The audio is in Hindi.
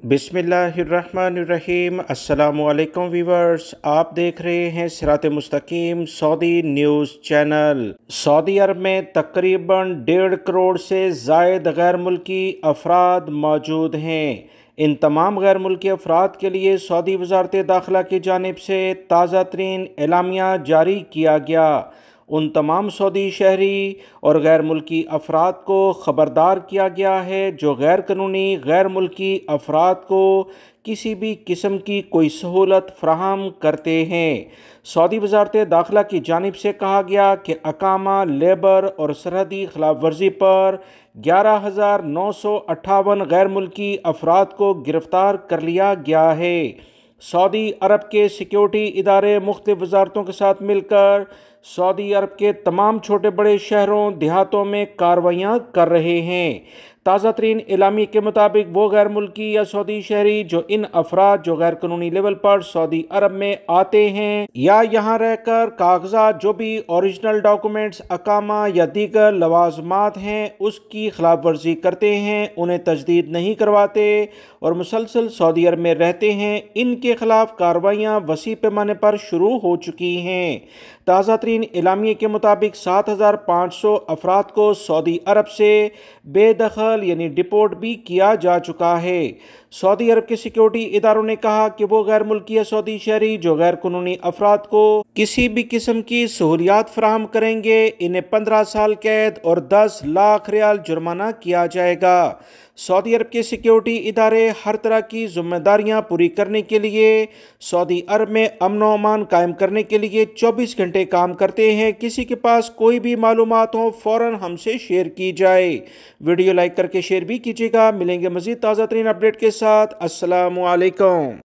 बिस्मिल्लाहिर्रहमानिर्रहीम। अस्सलामुअलैकुम वीवर्स, आप देख रहे हैं सिरात मुस्तकीम सऊदी न्यूज़ चैनल। सऊदी अरब में तकरीबन 1.5 करोड़ से ज़ायद गैर मुल्की अफराद मौजूद हैं। इन तमाम गैर मुल्की अफराद के लिए सऊदी वज़ारत दाखिला की जानिब से ताज़ा तरीन एलामिया जारी किया गया। उन तमाम सऊदी शहरी और गैर मुल्की अफराद को ख़बरदार किया गया है जो गैर कानूनी गैर मुल्की अफराद को किसी भी किस्म की कोई सहूलत फ़राहम करते हैं। सऊदी वज़ारत दाखिला की जानिब से कहा गया कि अकामा, लेबर और सरहदी खिलाफ वर्जी पर 11,958 गैर मुल्की अफराद को गिरफ़्तार कर लिया गया है। सऊदी अरब के सिक्योरिटी इदारे मुख्तलिफ वजारतों के साथ मिलकर सऊदी अरब के तमाम छोटे बड़े शहरों देहातों में कार्रवाइयाँ कर रहे हैं। ताज़ा तरीन एलामी के मुताबिक वो गैर मुल्की या सऊदी शहरी जो इन अफराद जो गैर कानूनी लेवल पर सऊदी अरब में आते हैं या यहाँ रहकर कागजात जो भी ओरिजिनल डॉक्यूमेंट्स, अकामा या दीगर लवाजमात हैं उसकी खिलाफ वर्जी करते हैं, उन्हें तजदीद नहीं करवाते और मुसलसल सऊदी अरब में रहते हैं, इनके खिलाफ कार्रवाइयाँ वसी पैमाने पर शुरू हो चुकी हैं। ताज़ा तरीन एलामिया के मुताबिक 7,500 अफराद को सऊदी अरब से बेदखल यानी डिपोर्ट भी किया जा चुका है। सऊदी अरब के सिक्योरिटी इदारों ने कहा कि वो गैर मुल्की या सऊदी शहरी जो गैर कानूनी अफराद को किसी भी किस्म की सहूलियात फराहम करेंगे, इन्हें 15 साल कैद और 10 लाख रियाल जुर्माना किया जाएगा। सऊदी अरब के सिक्योरिटी इदारे हर तरह की जिम्मेदारियां पूरी करने के लिए सऊदी अरब में अमन व अमान कायम करने के लिए 24 घंटे काम करते हैं। किसी के पास कोई भी मालूमात हो फ़ौरन हमसे शेयर की जाए। वीडियो लाइक करके शेयर भी कीजिएगा। मिलेंगे मज़ीद ताज़ा तरीन अपडेट के साथ। अस्सलामु अलैकुम।